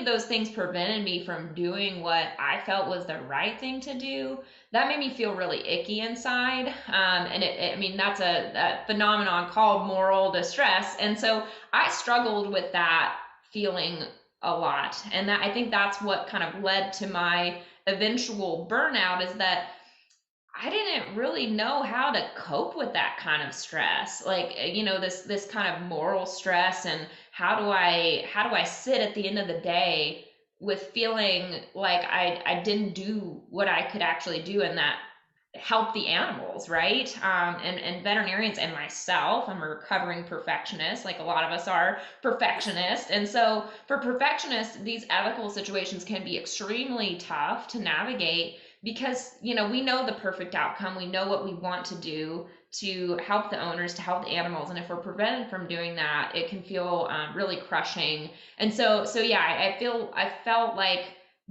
of those things prevented me from doing what I felt was the right thing to do, that made me feel really icky inside. I mean, that's a phenomenon called moral distress. And so I struggled with that feeling a lot. And that I think that's what kind of led to my eventual burnout, is that I didn't really know how to cope with that kind of stress. Like, this kind of moral stress, and how do I sit at the end of the day with feeling like I didn't do what I could actually do, and that help the animals, right? And veterinarians and myself, I'm a recovering perfectionist, like a lot of us are perfectionists. And so for perfectionists, these ethical situations can be extremely tough to navigate, because we know the perfect outcome, we know what we want to do to help the owners, to help the animals, and if we're prevented from doing that, it can feel really crushing. And so yeah, I felt like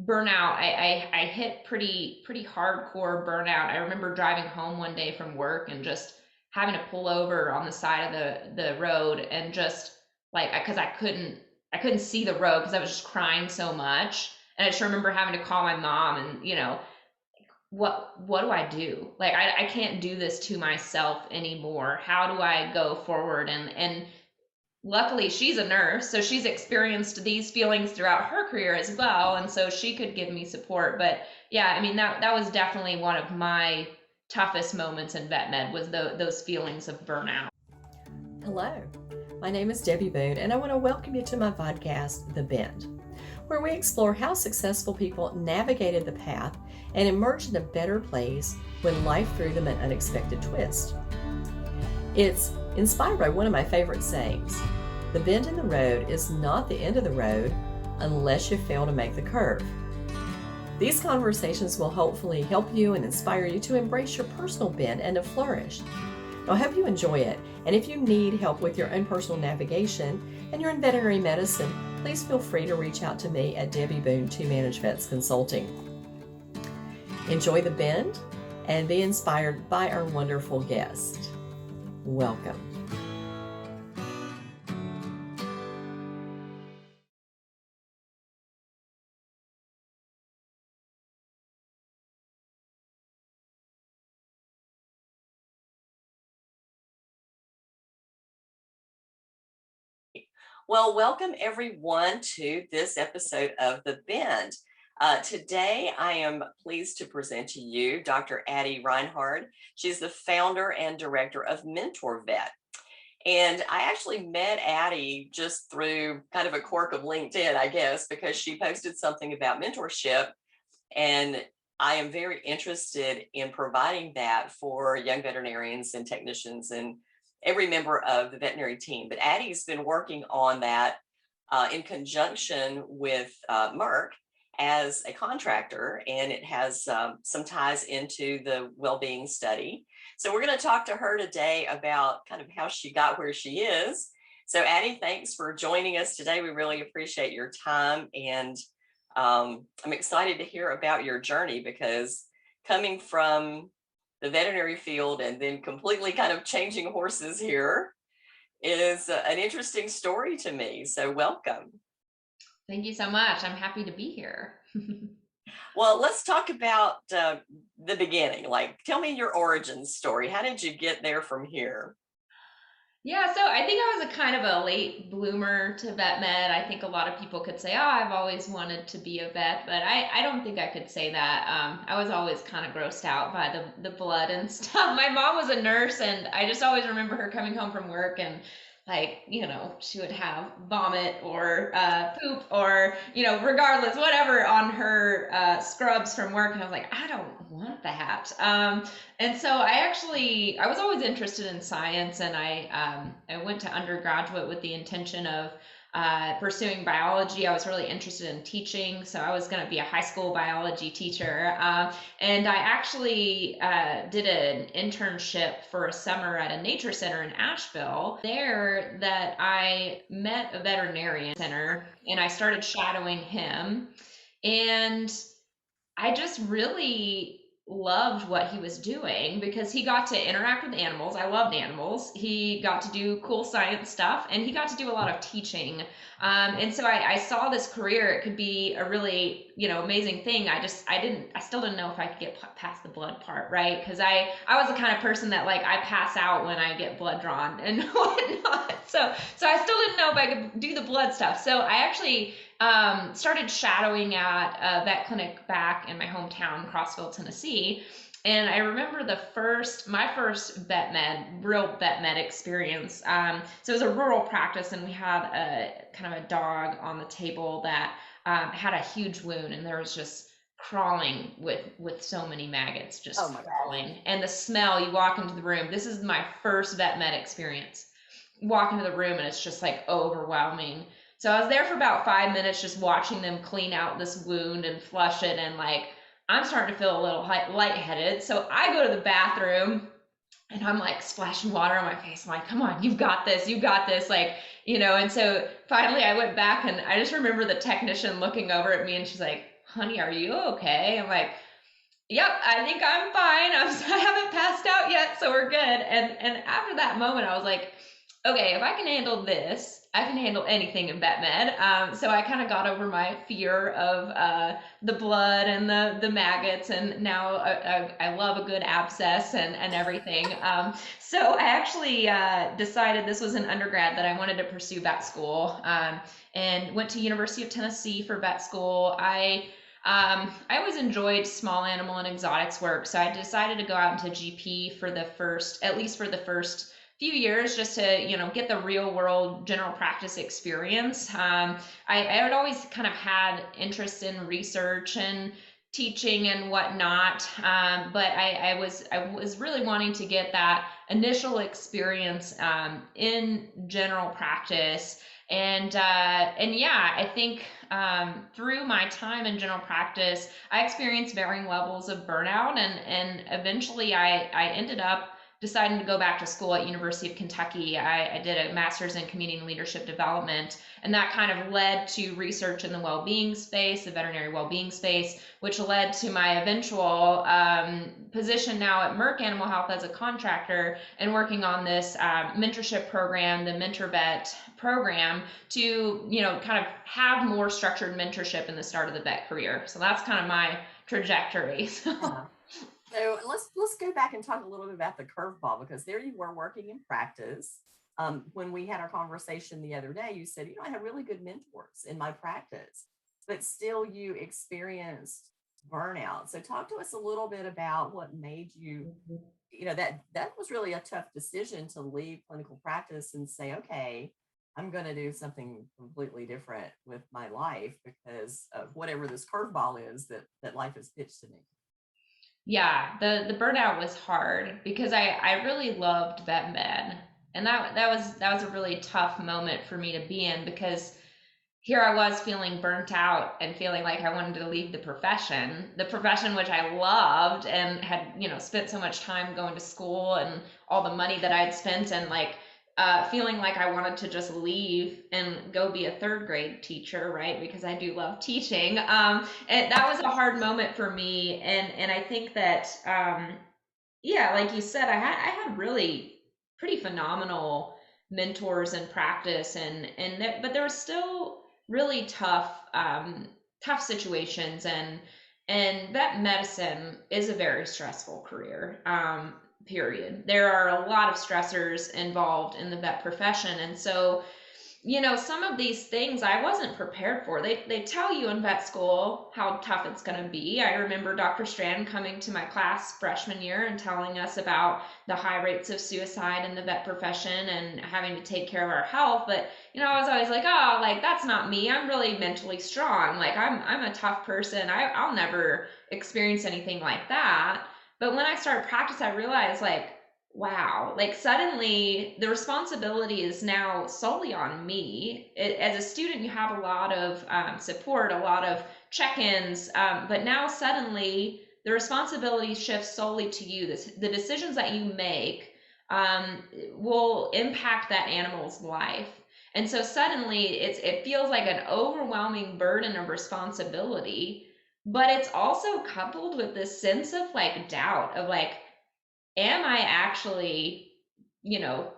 burnout. I hit pretty hardcore burnout. I remember driving home one day from work and just having to pull over on the side of the road, and just like, because I couldn't see the road because I was just crying so much. And I just remember having to call my mom, and what do I do? Like, I can't do this to myself anymore. How do I go forward? And luckily she's a nurse, so she's experienced these feelings throughout her career as well, and so she could give me support. But yeah, I mean, that was definitely one of my toughest moments in vet med, was those feelings of burnout. Hello, my name is Debbie Boone, and I want to welcome you to my podcast, The Bend, where we explore how successful people navigated the path and emerged in a better place when life threw them an unexpected twist. It's inspired by one of my favorite sayings: the bend in the road is not the end of the road unless you fail to make the curve. These conversations will hopefully help you and inspire you to embrace your personal bend and to flourish. I hope you enjoy it, and if you need help with your own personal navigation and you're in veterinary medicine, please feel free to reach out to me at Debbie Boone 2 Manage Vets Consulting. Enjoy the bend and be inspired by our wonderful guest. Welcome. Well, welcome everyone to this episode of The Bend. Today, I am pleased to present to you Dr. Addie Reinhard. She's the founder and director of MentorVet. And I actually met Addie just through kind of a quirk of LinkedIn, I guess, because she posted something about mentorship. And I am very interested in providing that for young veterinarians and technicians and every member of the veterinary team. But Addie's been working on that in conjunction with Merck as a contractor, and it has some ties into the well-being study. So we're going to talk to her today about kind of how she got where she is. So Addie, thanks for joining us today. We really appreciate your time, and I'm excited to hear about your journey, because coming from the veterinary field and then completely kind of changing horses here is an interesting story to me. So welcome. Thank you so much. I'm happy to be here. Well, let's talk about the beginning. Like, tell me your origin story. How did you get there from here? Yeah, so I think I was a kind of a late bloomer to vet med. I think a lot of people could say, oh, I've always wanted to be a vet, but I don't think I could say that. I was always kind of grossed out by the blood and stuff. My mom was a nurse, and I just always remember her coming home from work, and like, she would have vomit or poop or, regardless, whatever on her scrubs from work. And I was like, I don't want that. And so I was always interested in science, and I went to undergraduate with the intention of pursuing biology. I was really interested in teaching, so I was going to be a high school biology teacher. And I actually did an internship for a summer at a nature center in Asheville. There, that I met a veterinarian center, and I started shadowing him. And I just really loved what he was doing because he got to interact with animals. I loved animals. He got to do cool science stuff, and he got to do a lot of teaching. And so I saw this career. It could be a really, amazing thing. I still didn't know if I could get past the blood part, right? Because I was the kind of person that like I pass out when I get blood drawn and whatnot. So I still didn't know if I could do the blood stuff. So I actually started shadowing at a vet clinic back in my hometown, Crossville, Tennessee. And I remember my first real vet med experience. So it was a rural practice, and we had a kind of a dog on the table that had a huge wound, and there was just crawling with so many maggots just Oh my crawling. And the smell, you walk into the room. This is my first vet med experience. Walk into the room, and it's just like overwhelming. So I was there for about 5 minutes just watching them clean out this wound and flush it. And like, I'm starting to feel a little lightheaded. So I go to the bathroom and I'm like splashing water on my face. I'm like, come on, you've got this, you got this. Like, and so finally I went back, and I just remember the technician looking over at me, and she's like, honey, are you okay? I'm like, yep, I think I'm fine. I haven't passed out yet, so we're good. And after that moment, I was like, okay, if I can handle this, I can handle anything in vet med. So I kind of got over my fear of the blood and the maggots, and now I love a good abscess and everything. So I actually decided, this was an undergrad, that I wanted to pursue vet school, and went to University of Tennessee for vet school. I always enjoyed small animal and exotics work, so I decided to go out into GP at least for the first few years, just to get the real world general practice experience. I had always kind of had interest in research and teaching and whatnot, but I was really wanting to get that initial experience in general practice. And yeah, I think through my time in general practice, I experienced varying levels of burnout, and eventually I ended up deciding to go back to school at University of Kentucky. I did a master's in community and leadership development, and that kind of led to research in the well-being space, the veterinary well-being space, which led to my eventual position now at Merck Animal Health as a contractor, and working on this mentorship program, the MentorVet program, to kind of have more structured mentorship in the start of the vet career. So that's kind of my trajectory. God. So let's go back and talk a little bit about the curveball, because there you were working in practice. When we had our conversation the other day, you said, I had really good mentors in my practice, but still you experienced burnout. So talk to us a little bit about what made you, that was really a tough decision to leave clinical practice and say, okay, I'm going to do something completely different with my life because of whatever this curveball is that life has pitched to me. Yeah, the burnout was hard because I really loved vet med. And that was a really tough moment for me to be in, because here I was feeling burnt out and feeling like I wanted to leave the profession which I loved and had, spent so much time going to school and all the money that I'd spent, and like feeling like I wanted to just leave and go be a third grade teacher, right? Because I do love teaching. And that was a hard moment for me. And I think that, yeah, like you said, I had really pretty phenomenal mentors in practice, but there was still really tough situations, and vet medicine is a very stressful career. Period. There are a lot of stressors involved in the vet profession, and so some of these things I wasn't prepared for. They tell you in vet school how tough it's going to be. I remember Dr. Strand coming to my class freshman year and telling us about the high rates of suicide in the vet profession and having to take care of our health. But I was always like, oh, like that's not me. I'm really mentally strong. Like I'm a tough person. I'll never experience anything like that. But when I started practice, I realized like, wow, like suddenly the responsibility is now solely on me. As a student, you have a lot of support, a lot of check-ins, but now suddenly the responsibility shifts solely to you. The decisions that you make will impact that animal's life. And so suddenly it feels like an overwhelming burden of responsibility but it's also coupled with this sense of like doubt of like, am I actually, you know,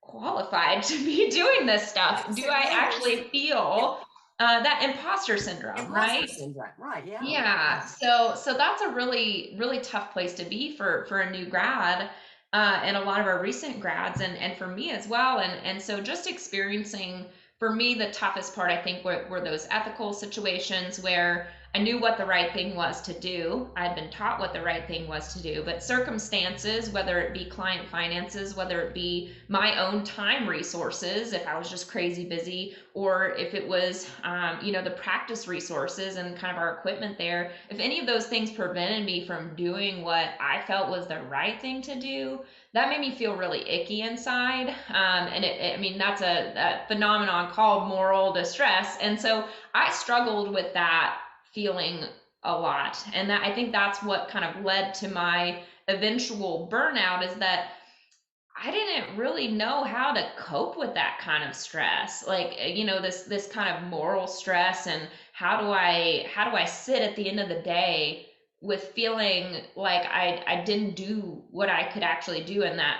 qualified to be doing this stuff? Right. Do So I yeah, actually yeah, feel that imposter syndrome, imposter right? syndrome. Right. Yeah. Yeah, Yeah. so that's a really tough place to be for a new grad, and a lot of our recent grads, and for me as well. And so just experiencing, for me, the toughest part I think were those ethical situations where I knew what the right thing was to do. I'd been taught what the right thing was to do, but circumstances, whether it be client finances, whether it be my own time resources, if I was just crazy busy, or if it was, the practice resources and kind of our equipment there, if any of those things prevented me from doing what I felt was the right thing to do, that made me feel really icky inside. I mean, that's a phenomenon called moral distress. And so I struggled with that feeling a lot. And that, I think that's what kind of led to my eventual burnout, is that I didn't really know how to cope with that kind of stress. Like, this kind of moral stress, and how do I sit at the end of the day with feeling like I didn't do what I could actually do, and that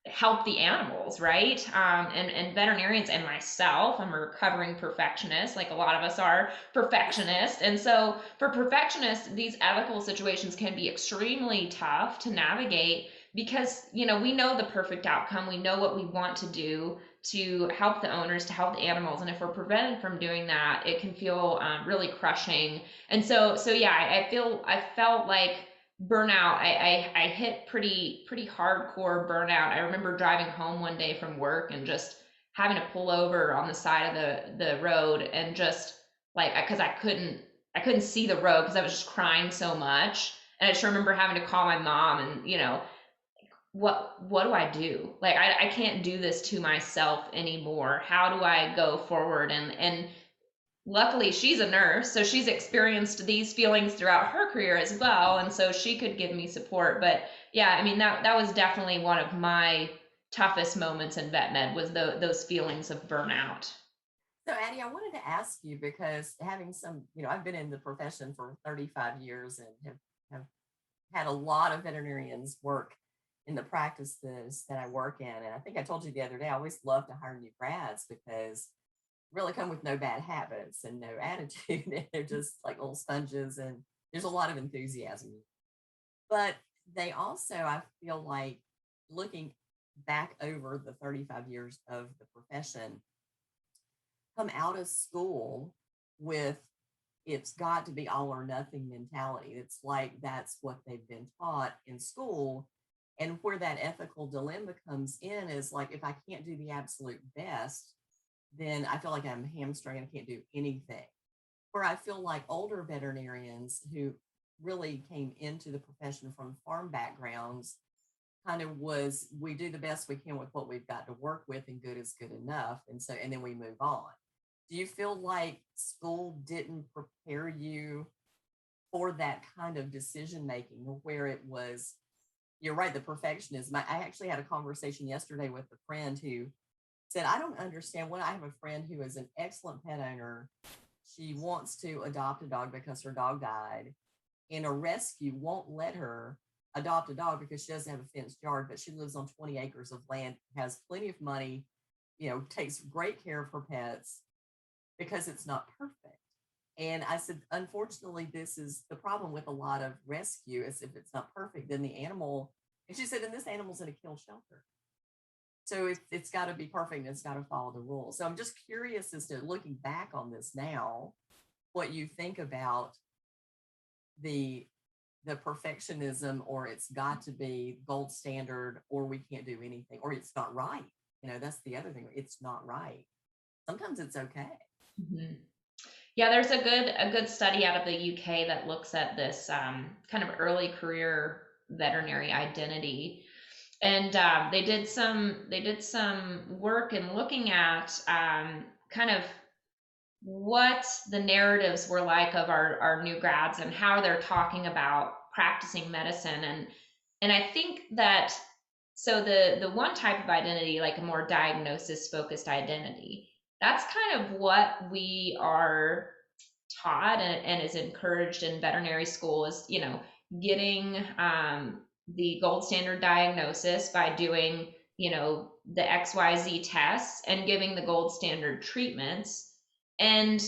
help the animals, right? And veterinarians and myself, I'm a recovering perfectionist, like a lot of us are perfectionists. And so for perfectionists, these ethical situations can be extremely tough to navigate, because we know the perfect outcome, we know what we want to do to help the owners, to help the animals, and if we're prevented from doing that, it can feel really crushing. And so yeah, I felt like burnout. I hit pretty hardcore burnout. I remember driving home one day from work and just having to pull over on the side of the road, and just like, because I couldn't see the road because I was just crying so much. And I just remember having to call my mom, and what do I do? Like, I can't do this to myself anymore. How do I go forward? And luckily she's a nurse, so she's experienced these feelings throughout her career as well, and so she could give me support. But yeah, I mean, that was definitely one of my toughest moments in vet med, was those feelings of burnout. So, Addie, I wanted to ask you because having I've been in the profession for 35 years and have had a lot of veterinarians work in the practices that I work in. And I think I told you the other day, I always love to hire new grads because really come with no bad habits and no attitude. And they're just like little sponges, and there's a lot of enthusiasm. But they also, I feel like, looking back over the 35 years of the profession, come out of school with it's got to be all or nothing mentality. It's like that's what they've been taught in school. And where that ethical dilemma comes in is like, if I can't do the absolute best, then I feel like I'm hamstrung and I can't do anything. Where I feel like older veterinarians who really came into the profession from farm backgrounds kind of was, we do the best we can with what we've got to work with, and good is good enough. And so, and then we move on. Do you feel like school didn't prepare you for that kind of decision making, where it was, you're right, the perfectionism? I actually had a conversation yesterday with a friend who said, I don't understand. When I have a friend who is an excellent pet owner, she wants to adopt a dog because her dog died, and a rescue won't let her adopt a dog because she doesn't have a fenced yard, but she lives on 20 acres of land, has plenty of money, takes great care of her pets because it's not perfect. And I said, unfortunately, this is the problem with a lot of rescue, is if it's not perfect, then the animal, and she said, and this animal's in a kill shelter. So it's got to be perfect, and it's got to follow the rules. So I'm just curious as to, looking back on this now, what you think about the perfectionism, or it's got to be gold standard, or we can't do anything, or it's not right. That's the other thing. It's not right. Sometimes it's okay. Mhm. Yeah, there's a good study out of the UK that looks at this kind of early career veterinary identity, and they did some work in looking at kind of what the narratives were like of our new grads, and how they're talking about practicing medicine. And I think that, so the one type of identity, like a more diagnosis focused identity, that's kind of what we are taught and is encouraged in veterinary school is, getting the gold standard diagnosis by doing, the XYZ tests and giving the gold standard treatments. And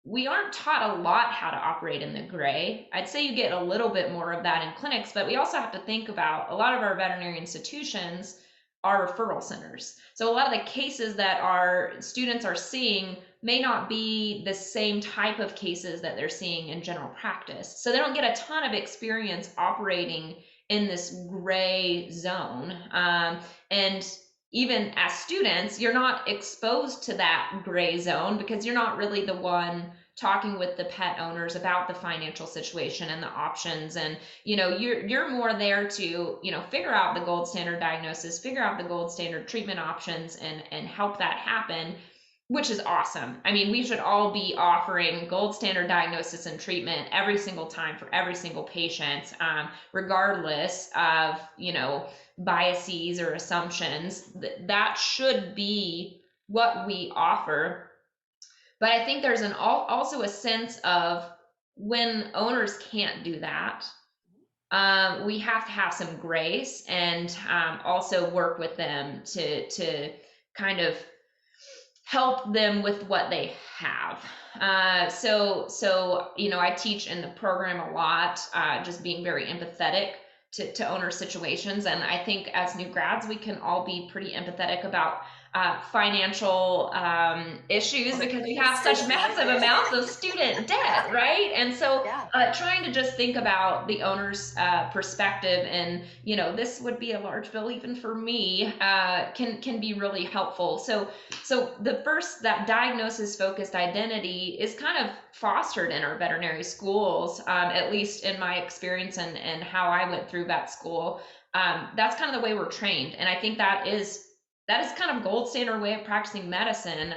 we aren't taught a lot how to operate in the gray. I'd say you get a little bit more of that in clinics, but we also have to think about a lot of our veterinary institutions are referral centers. So a lot of the cases that our students are seeing may not be the same type of cases that they're seeing in general practice. So they don't get a ton of experience operating in this gray zone. And even as students, you're not exposed to that gray zone because you're not really the one talking with the pet owners about the financial situation and the options. And you're more there to figure out the gold standard diagnosis, figure out the gold standard treatment options, and help that happen, which is awesome. I mean, we should all be offering gold standard diagnosis and treatment every single time for every single patient, regardless of biases or assumptions. That should be what we offer. But I think there's also a sense of when owners can't do that, we have to have some grace and also work with them to kind of help them with what they have. So I teach in the program a lot, just being very empathetic to owner situations. And I think as new grads, we can all be pretty empathetic about financial issues because we have such massive amounts of student debt, right? And so trying to just think about the owner's perspective, and this would be a large bill even for me, can be really helpful. So the first, that diagnosis focused identity is kind of fostered in our veterinary schools, at least in my experience and how I went through vet school. That's kind of the way we're trained, and I think that is kind of gold standard way of practicing medicine.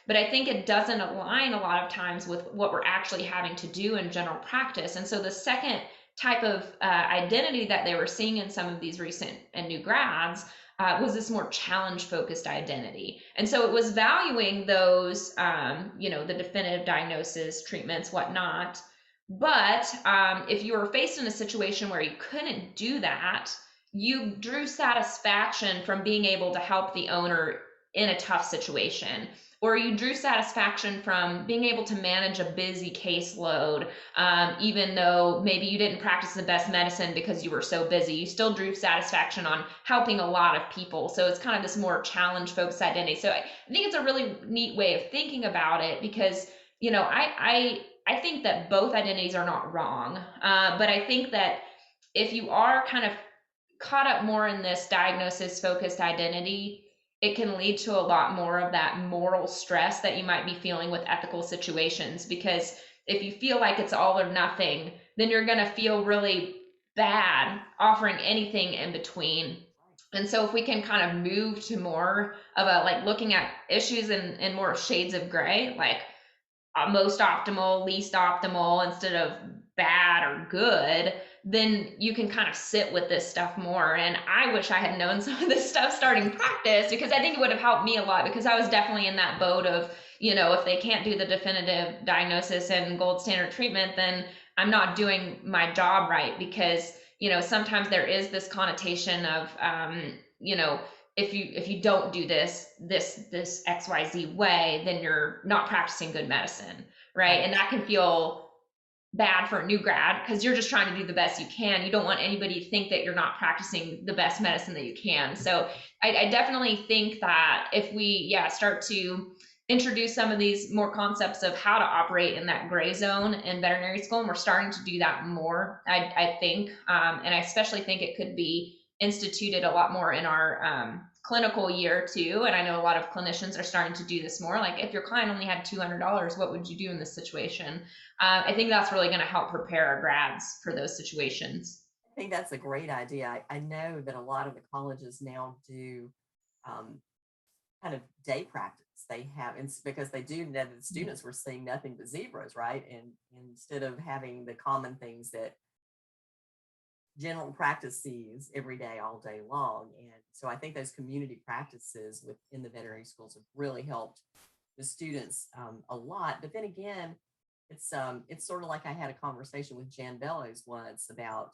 But I think it doesn't align a lot of times with what we're actually having to do in general practice. And so the second type of identity that they were seeing in some of these recent and new grads was this more challenge focused identity. And so it was valuing those, the definitive diagnosis, treatments, whatnot. But if you were faced in a situation where you couldn't do that, you drew satisfaction from being able to help the owner in a tough situation, or you drew satisfaction from being able to manage a busy caseload, even though maybe you didn't practice the best medicine because you were so busy. You still drew satisfaction on helping a lot of people. So it's kind of this more challenge focused identity. So I think it's a really neat way of thinking about it because, I think that both identities are not wrong. But I think that if you are kind of caught up more in this diagnosis focused identity, it can lead to a lot more of that moral stress that you might be feeling with ethical situations. Because if you feel like it's all or nothing, then you're going to feel really bad offering anything in between. And so if we can kind of move to more of a like looking at issues in more shades of gray, like most optimal, least optimal, instead of bad or good, then you can kind of sit with this stuff more. And I wish I had known some of this stuff starting practice, because I think it would have helped me a lot, because I was definitely in that boat of, if they can't do the definitive diagnosis and gold standard treatment, then I'm not doing my job right. Because, sometimes there is this connotation of, if you don't do this XYZ way, then you're not practicing good medicine, right? And that can feel bad for a new grad because you're just trying to do the best you can. You don't want anybody to think that you're not practicing the best medicine that you can. So I definitely think that if we start to introduce some of these more concepts of how to operate in that gray zone in veterinary school, and we're starting to do that more, I think, and I especially think it could be instituted a lot more in our clinical year too. And I know a lot of clinicians are starting to do this more. Like, if your client only had $200, what would you do in this situation? I think that's really going to help prepare our grads for those situations. I think that's a great idea. I know that a lot of the colleges now do kind of day practice. They have, it's because they do know that the students were seeing nothing but zebras, right? And instead of having the common things that general practice sees every day, all day long. And so I think those community practices within the veterinary schools have really helped the students a lot. But then again, it's sort of like I had a conversation with Jan Bellows once about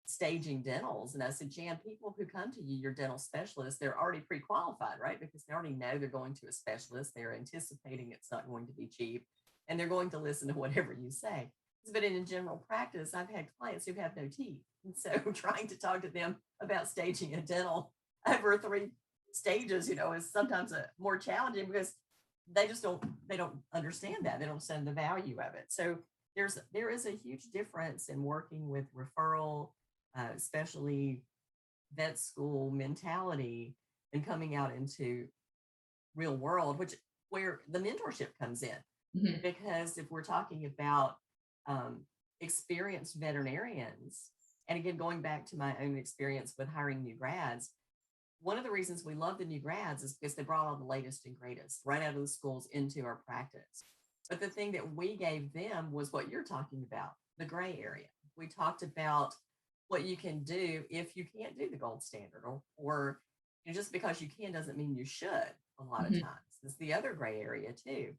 staging dentals. And I said, Jan, people who come to you, your dental specialist, they're already pre-qualified, right? Because they already know they're going to a specialist. They're anticipating it's not going to be cheap, and they're going to listen to whatever you say. But in general practice, I've had clients who have no teeth. And so trying to talk to them about staging a dental over 3 stages, is sometimes more challenging because they don't understand that. They don't understand the value of it. So there is a huge difference in working with referral, especially vet school mentality, and coming out into real world, where the mentorship comes in. Mm-hmm. Because if we're talking about experienced veterinarians, and again, going back to my own experience with hiring new grads, one of the reasons we love the new grads is because they brought all the latest and greatest right out of the schools into our practice. But the thing that we gave them was what you're talking about, the gray area. We talked about what you can do if you can't do the gold standard, or just because you can doesn't mean you should a lot of times. It's the other gray area too.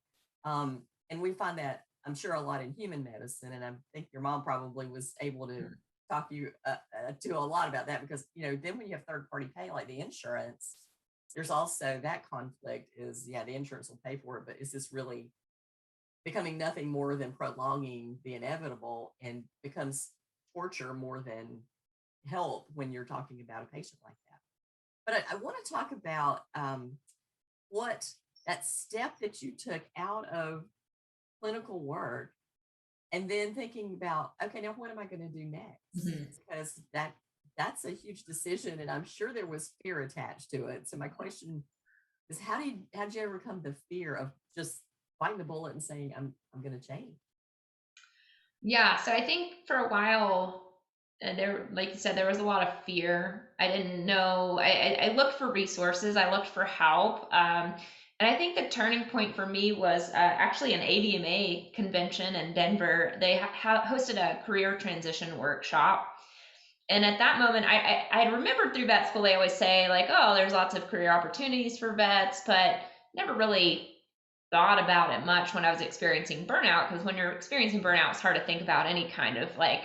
And we find that, I'm sure, a lot in human medicine. And I think your mom probably was able to talk to you to a lot about that, because, then when you have third party pay, like the insurance, there's also that conflict is, the insurance will pay for it, but is this really becoming nothing more than prolonging the inevitable, and becomes torture more than help when you're talking about a patient like that. But I want to talk about what that step that you took out of clinical work, and then thinking about, okay, now what am I going to do next? Because that's a huge decision, and I'm sure there was fear attached to it. So my question is, how did you overcome the fear of just biting the bullet and saying, I'm going to change? Yeah, so I think for a while, there, like you said, there was a lot of fear. I didn't know. I looked for resources. I looked for help. And I think the turning point for me was actually an AVMA convention in Denver. They hosted a career transition workshop. And at that moment, I remembered through vet school, they always say, like, oh, there's lots of career opportunities for vets, but never really thought about it much when I was experiencing burnout, because when you're experiencing burnout, it's hard to think about any kind of like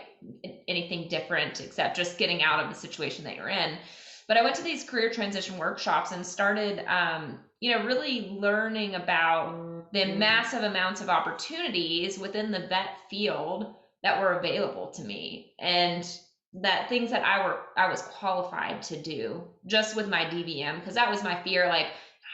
anything different except just getting out of the situation that you're in. But I went to these career transition workshops and started, really learning about the massive amounts of opportunities within the vet field that were available to me, and that things that I was qualified to do just with my DVM, because that was my fear. Like,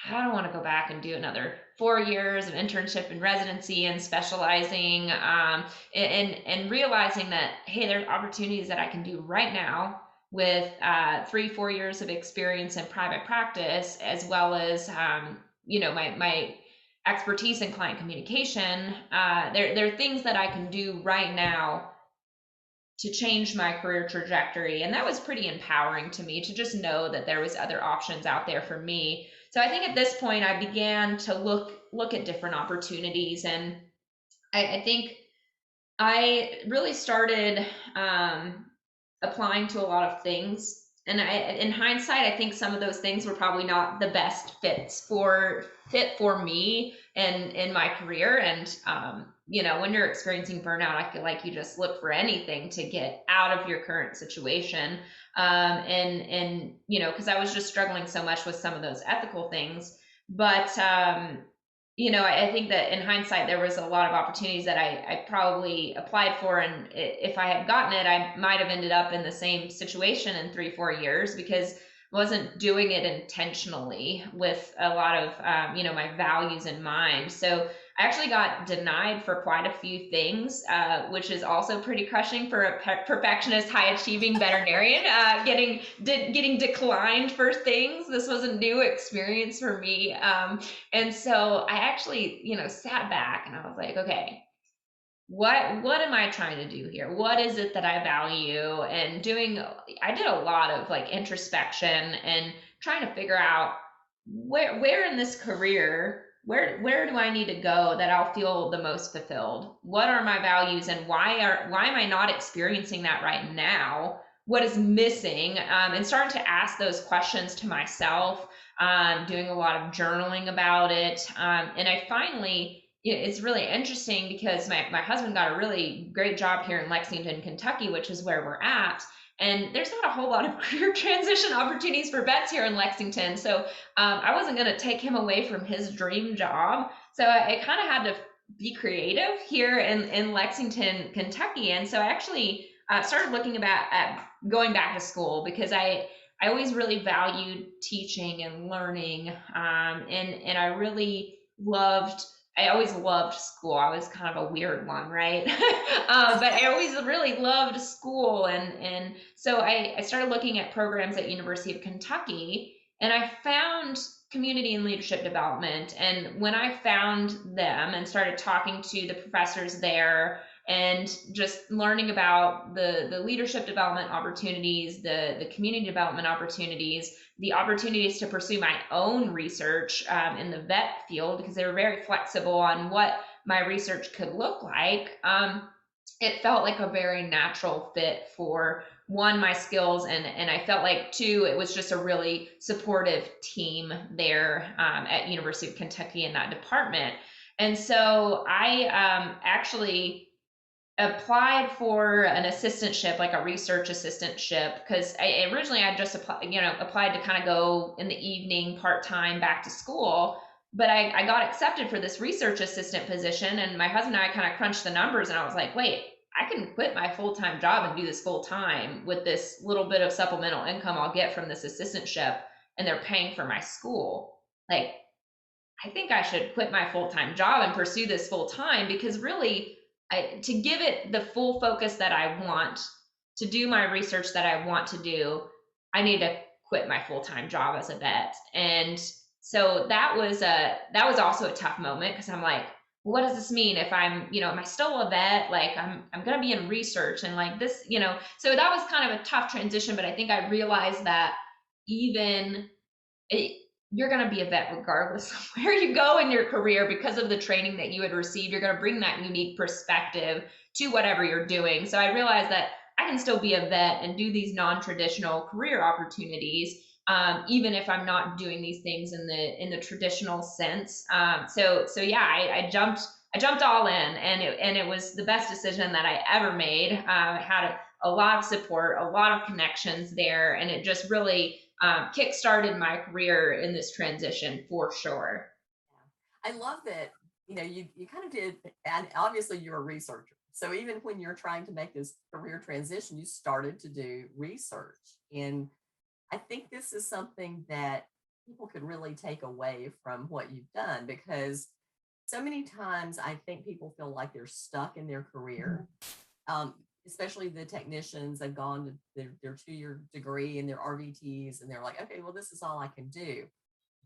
I don't want to go back and do another 4 years of internship and residency and specializing, and realizing that, hey, there's opportunities that I can do right now with 3-4 years of experience in private practice, as well as my expertise in client communication. There are things that I can do right now to change my career trajectory. And that was pretty empowering to me, to just know that there was other options out there for me. So I think at this point I began to look at different opportunities. And I think I really started applying to a lot of things. And in hindsight, I think some of those things were probably not the best fit for me and in my career. And when you're experiencing burnout, I feel like you just look for anything to get out of your current situation. And because I was just struggling so much with some of those ethical things. But I think that in hindsight, there was a lot of opportunities that I probably applied for. And if I had gotten it, I might have ended up in the same situation in 3-4 years, because I wasn't doing it intentionally with a lot of, my values in mind. So I actually got denied for quite a few things, which is also pretty crushing for a perfectionist, high-achieving veterinarian. Getting declined for things. This was a new experience for me, and so I actually, sat back and I was like, okay, what am I trying to do here? What is it that I value? And I did a lot of like introspection and trying to figure out where in this career, where do I need to go that I'll feel the most fulfilled? What are my values, and why am I not experiencing that right now what is missing, and starting to ask those questions to myself, doing a lot of journaling about it. And I finally, it's really interesting because my husband got a really great job here in Lexington, Kentucky, which is where we're at. And there's not a whole lot of career transition opportunities for vets here in Lexington. So I wasn't going to take him away from his dream job. So I kind of had to be creative here in Lexington, Kentucky. And so I actually started looking at going back to school because I always really valued teaching and learning, and I really loved. I always loved school. I was kind of a weird one, right? But I always really loved school, and so I started looking at programs at University of Kentucky, and I found community and leadership development. And when I found them and started talking to the professors there and just learning about the leadership development opportunities, the community development opportunities, the opportunities to pursue my own research in the vet field, because they were very flexible on what my research could look like. It felt like a very natural fit for one, my skills, and I felt like two, it was just a really supportive team there at University of Kentucky in that department. And so I actually applied for an assistantship, like a research assistantship, because originally I just applied to kind of go in the evening part-time back to school. But I got accepted for this research assistant position, and my husband and I kind of crunched the numbers, and I was like, wait, I can quit my full-time job and do this full-time with this little bit of supplemental income I'll get from this assistantship, and they're paying for my school. Like, I think I should quit my full-time job and pursue this full-time, because really, to give it the full focus that I want, to do my research that I want to do, I need to quit my full-time job as a vet. And so that was also a tough moment, because I'm like, what does this mean if I'm, am I still a vet? Like I'm going to be in research and like this, so that was kind of a tough transition. But I think I realized that even it, you're going to be a vet regardless of where you go in your career, because of the training that you had received. You're going to bring that unique perspective to whatever you're doing. So I realized that I can still be a vet and do these non-traditional career opportunities, even if I'm not doing these things in the traditional sense. So yeah, I jumped all in, and it was the best decision that I ever made. I had a lot of support, a lot of connections there, and it just really kick-started my career in this transition for sure. I love that, you kind of did, and obviously you're a researcher. So even when you're trying to make this career transition, you started to do research. And I think this is something that people could really take away from what you've done, because so many times I think people feel like they're stuck in their career. Especially the technicians have gone to their 2-year degree and their RVTs, and they're like, okay, well, this is all I can do.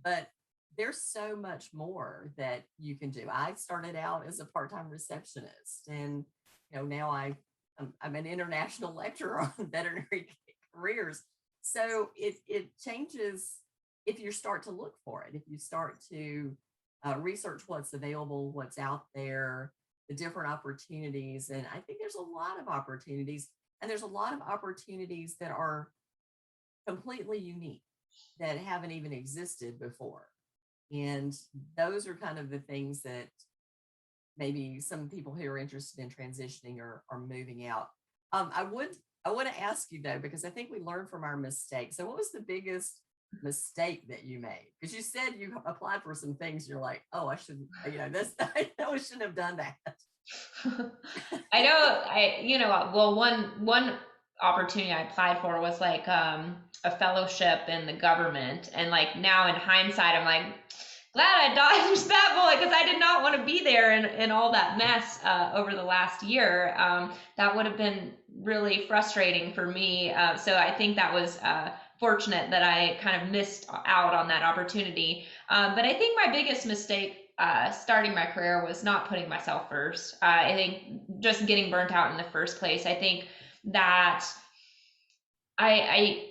But there's so much more that you can do. I started out as a part-time receptionist, and now I'm an international lecturer on veterinary careers. So it changes if you start to look for it, if you start to research what's available, what's out there, the different opportunities. And I think there's a lot of opportunities, and there's a lot of opportunities that are completely unique, that haven't even existed before. And those are kind of the things that maybe some people who are interested in transitioning are moving out. I want to ask you though, because I think we learn from our mistakes. So what was the biggest mistake that you made? Because you said you applied for some things, you're like, oh, I should, this, I know I shouldn't have done that. Well, one opportunity I applied for was like a fellowship in the government, and like now in hindsight, I'm like, glad I dodged that bullet, because I did not want to be there in all that mess over the last year. That would have been really frustrating for me. So I think that was fortunate that I kind of missed out on that opportunity. But I think my biggest mistake starting my career was not putting myself first. I think just getting burnt out in the first place. I think that I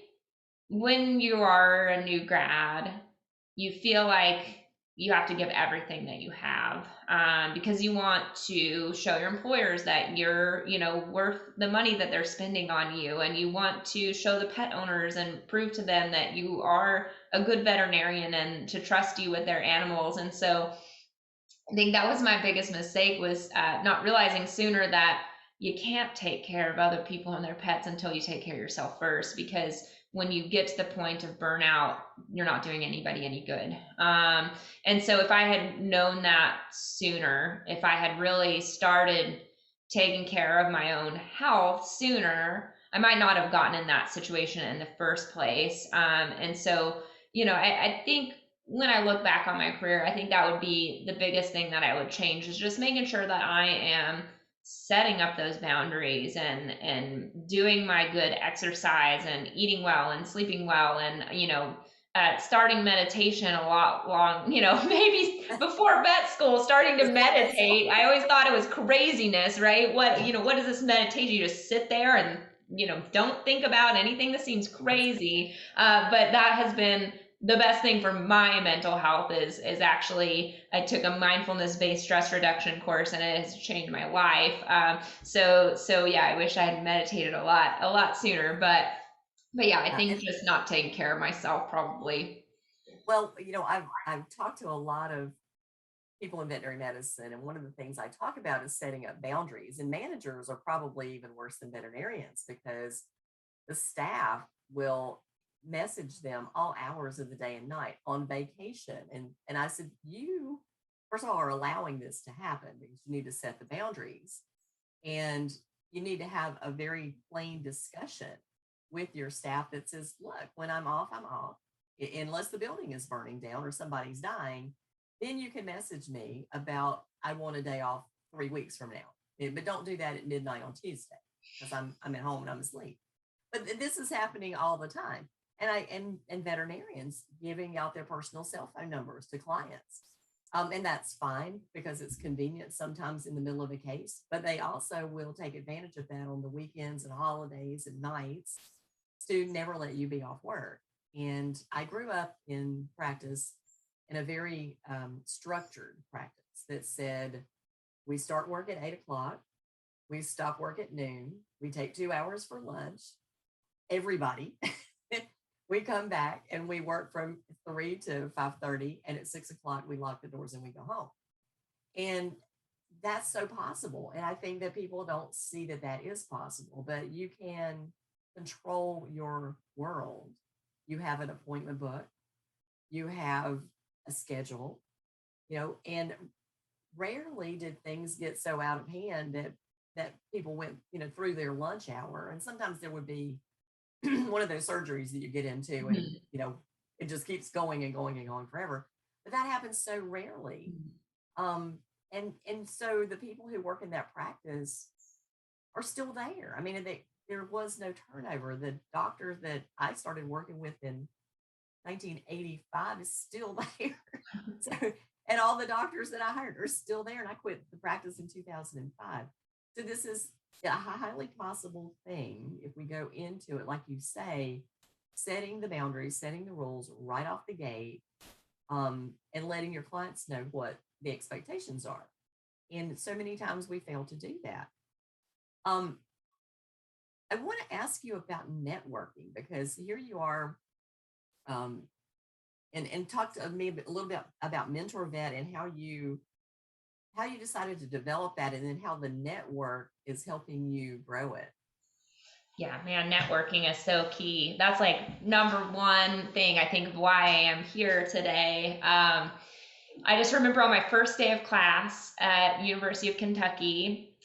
when you are a new grad, you feel like you have to give everything that you have, because you want to show your employers that you're, worth the money that they're spending on you, and you want to show the pet owners and prove to them that you are a good veterinarian and to trust you with their animals. And so I think that was my biggest mistake, was not realizing sooner that you can't take care of other people and their pets until you take care of yourself first. Because when you get to the point of burnout, you're not doing anybody any good. And so if I had known that sooner, if I had really started taking care of my own health sooner, I might not have gotten in that situation in the first place. And so, I think when I look back on my career, I think that would be the biggest thing that I would change, is just making sure that I am setting up those boundaries and doing my good exercise and eating well and sleeping well, and starting meditation a lot long, maybe before vet school, starting to Before vet school. meditate. I always thought it was craziness, right? What is this meditation? You just sit there and don't think about anything. This seems crazy, but that has been the best thing for my mental health. Is actually, I took a mindfulness based stress reduction course, and it has changed my life. So yeah, I wish I had meditated a lot sooner, but yeah, I think And just not taking care of myself probably. well, I've talked to a lot of people in veterinary medicine, and one of the things I talk about is setting up boundaries. And managers are probably even worse than veterinarians, because the staff will message them all hours of the day and night on vacation. And I said, you first of all are allowing this to happen, because you need to set the boundaries, and you need to have a very plain discussion with your staff that says, look, when I'm off, I'm off. Unless the building is burning down or somebody's dying, then you can message me about, I want a day off 3 weeks from now. But don't do that at midnight on Tuesday, because I'm at home and I'm asleep. But this is happening all the time. And veterinarians giving out their personal cell phone numbers to clients. And that's fine, because it's convenient sometimes in the middle of a case, but they also will take advantage of that on the weekends and holidays and nights to never let you be off work. And I grew up in practice in a very structured practice that said, we start work at 8 o'clock, we stop work at noon, we take 2 hours for lunch, everybody. We come back and we work from 3 to 5:30, and at 6 o'clock we lock the doors and we go home. And that's so possible. And I think that people don't see that that is possible, but you can control your world. You have an appointment book, you have a schedule, and rarely did things get so out of hand that people went, through their lunch hour. And sometimes there would be one of those surgeries that you get into, and Mhm. it just keeps going and going and going forever. But that happens so rarely. And so the people who work in that practice are still there. I mean, there was no turnover. The doctor that I started working with in 1985 is still there. So, and all the doctors that I hired are still there. And I quit the practice in 2005. So this is a highly possible thing if we go into it, like you say, setting the boundaries, setting the rules right off the gate, and letting your clients know what the expectations are. And so many times we fail to do that. Um, I want to ask you about networking, because here you are, um, and talk to me a little bit about MentorVet and how you decided to develop that, and then how the network is helping you grow it. Yeah, man, networking is so key. That's like number one thing I think of why I am here today. I just remember on my first day of class at University of Kentucky,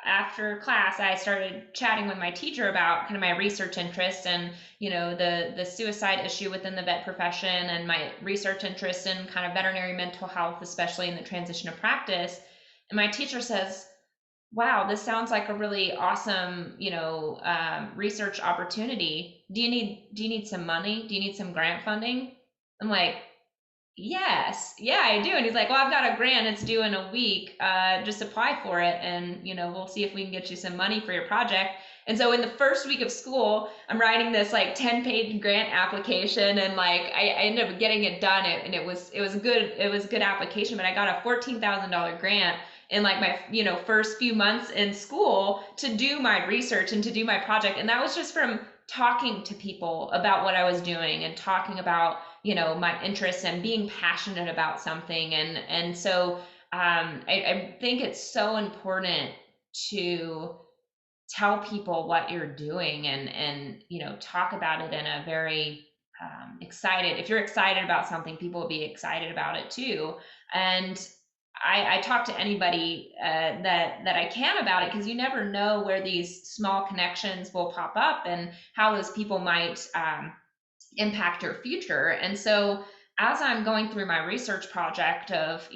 after class, I started chatting with my teacher about kind of my research interest and the suicide issue within the vet profession, and my research interest in kind of veterinary mental health, especially in the transition of practice. And my teacher says, wow, this sounds like a really awesome, research opportunity. Do you need some money? Do you need some grant funding? I'm like, yes, yeah, I do. And he's like, well, I've got a grant. It's due in a week. Just apply for it. And, we'll see if we can get you some money for your project. And so in the first week of school, I'm writing this like 10-page grant application, and like I ended up getting it done, and it was a good application, but I got a $14,000 grant in like my first few months in school to do my research and to do my project. And that was just from talking to people about what I was doing and talking about my interests and being passionate about something. And so I think it's so important to tell people what you're doing, and talk about it in a very excited. If you're excited about something, people will be excited about it too. And I talk to anybody that I can about it, because you never know where these small connections will pop up and how those people might impact your future. And so as I'm going through my research project of,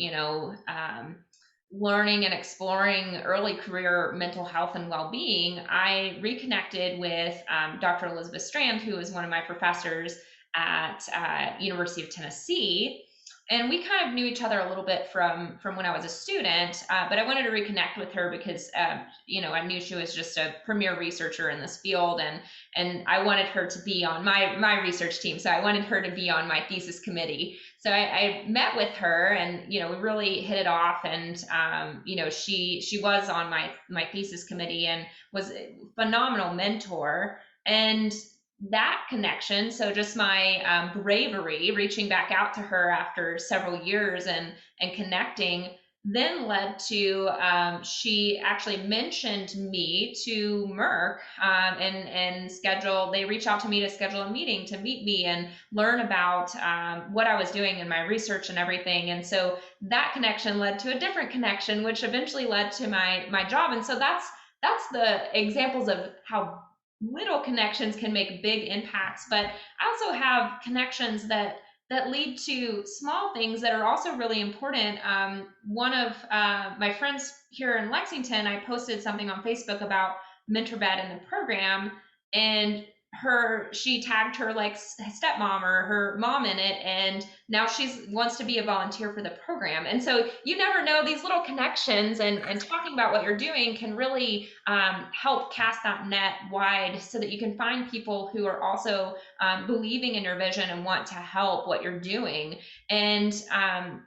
learning and exploring early career mental health and well-being, I reconnected with Dr. Elizabeth Strand, who is one of my professors at University of Tennessee. And we kind of knew each other a little bit from when I was a student, but I wanted to reconnect with her because I knew she was just a premier researcher in this field, and I wanted her to be on my research team. So I wanted her to be on my thesis committee. So I met with her, and we really hit it off. And she was on my thesis committee and was a phenomenal mentor. And that connection, so just my bravery reaching back out to her after several years and connecting, then led to she actually mentioned me to Merck, and schedule. They reached out to me to schedule a meeting to meet me and learn about what I was doing in my research and everything. And so that connection led to a different connection, which eventually led to my job. And so that's the examples of how little connections can make big impacts. But I also have connections that lead to small things that are also really important. One of my friends here in Lexington, I posted something on Facebook about MentorVet in the program, and she tagged her like stepmom or her mom in it, and now she's wants to be a volunteer for the program. And so you never know, these little connections and talking about what you're doing can really help cast that net wide, so that you can find people who are also believing in your vision and want to help what you're doing. And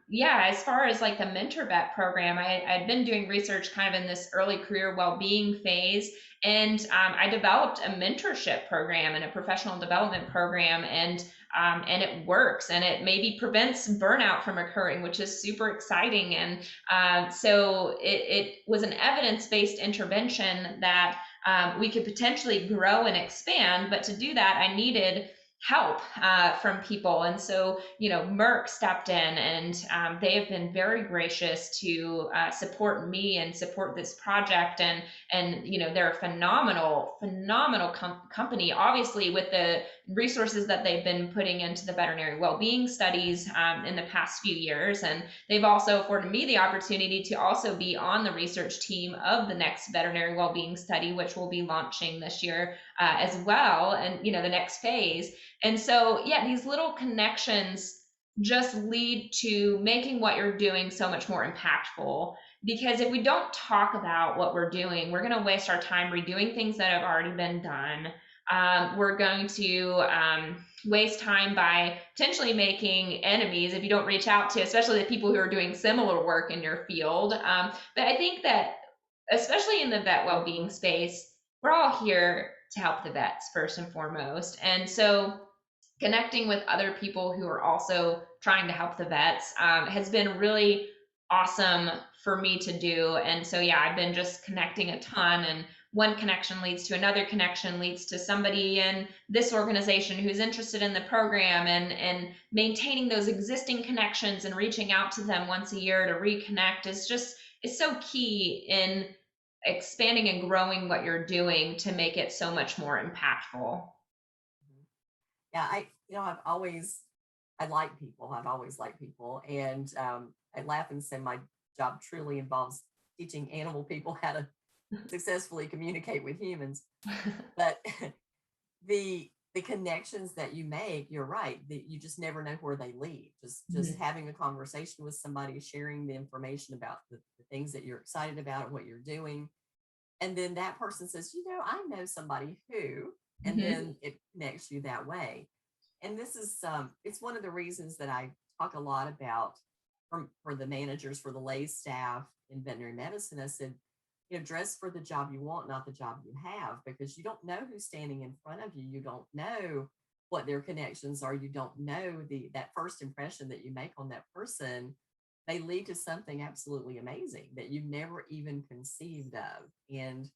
yeah, as far as like the MentorVet program, I'd been doing research kind of in this early career well-being phase, and I developed a mentorship program and a professional development program, and it works, and it maybe prevents burnout from occurring, which is super exciting. And so it was an evidence-based intervention that we could potentially grow and expand. But to do that, I needed help from people. And so, Merck stepped in, and they have been very gracious to support me and support this project. And they're a phenomenal company, obviously, with the resources that they've been putting into the veterinary well-being studies in the past few years. And they've also afforded me the opportunity to also be on the research team of the next veterinary well-being study, which will be launching this year as well, and the next phase. And so, yeah, these little connections just lead to making what you're doing so much more impactful. Because if we don't talk about what we're doing, we're going to waste our time redoing things that have already been done. We're going to waste time by potentially making enemies if you don't reach out to, especially the people who are doing similar work in your field. But I think that, especially in the vet well-being space, we're all here to help the vets first and foremost. And so connecting with other people who are also trying to help the vets has been really awesome for me to do. And so, yeah, I've been just connecting a ton, and one connection leads to another connection, leads to somebody in this organization who's interested in the program, and maintaining those existing connections and reaching out to them once a year to reconnect is so key in expanding and growing what you're doing to make it so much more impactful. Yeah, I like people. I've always liked people. And I laugh and say my job truly involves teaching animal people how to successfully communicate with humans. But the the connections that you make, you're right, that you just never know where they lead. Just Mhm. having a conversation with somebody, sharing the information about the things that you're excited about and what you're doing. And then that person says, I know somebody who, and Mhm. then it connects you that way. And this is it's one of the reasons that I talk a lot about for the managers, for the lay staff in veterinary medicine. I said, dress for the job you want, not the job you have, because you don't know who's standing in front of you. You don't know what their connections are. You don't know that first impression that you make on that person may lead to something absolutely amazing that you never even conceived of. And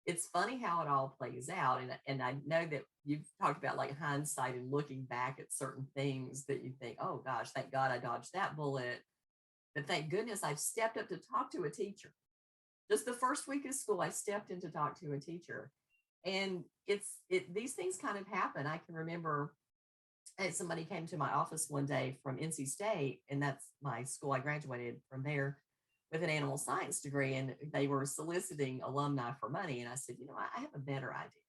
it's funny how it all plays out. And I know that you've talked about like hindsight and looking back at certain things that you think, oh gosh, thank God I dodged that bullet. But thank goodness I've stepped up to talk to a teacher. Just the first week of school, I stepped in to talk to a teacher. And these things kind of happen. I can remember somebody came to my office one day from NC State, and that's my school. I graduated from there with an animal science degree, and they were soliciting alumni for money. And I said, I have a better idea.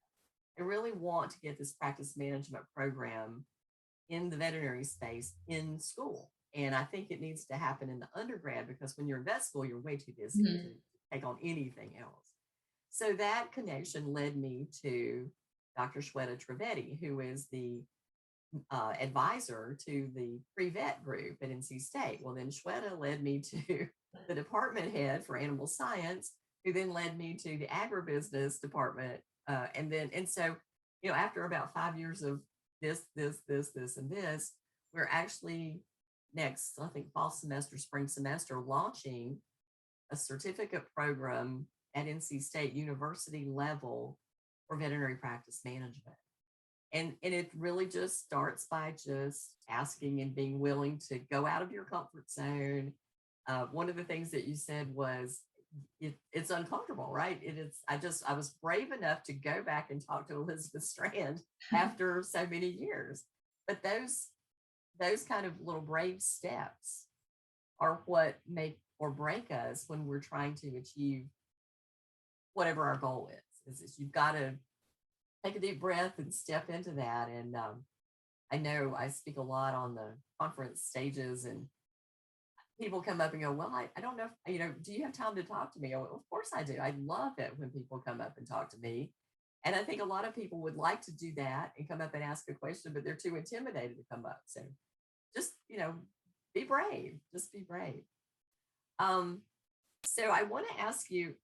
I really want to get this practice management program in the veterinary space in school. And I think it needs to happen in the undergrad, because when you're in vet school, you're way too busy to Mhm. take on anything else. So that connection led me to Dr. Shweta Trivedi, who is the advisor to the pre-vet group at NC State. Well, then Shweta led me to the department head for animal science, who then led me to the agribusiness department. And so, after about 5 years of this, and this, we're actually next, I think, fall semester, spring semester, launching a certificate program at NC State university level for veterinary practice management. And it really just starts by just asking and being willing to go out of your comfort zone. One of the things that you said was it's uncomfortable, right? It is. I was brave enough to go back and talk to Elizabeth Strand after so many years. But those kind of little brave steps are what make or break us when we're trying to achieve whatever our goal is you've got to take a deep breath and step into that. And I know I speak a lot on the conference stages, and people come up and go, well, I don't know if, do you have time to talk to me? Well, of course I do. I love it when people come up and talk to me. And I think a lot of people would like to do that and come up and ask a question, but they're too intimidated to come up. So just, be brave. Just be brave. Um, so I want to ask you,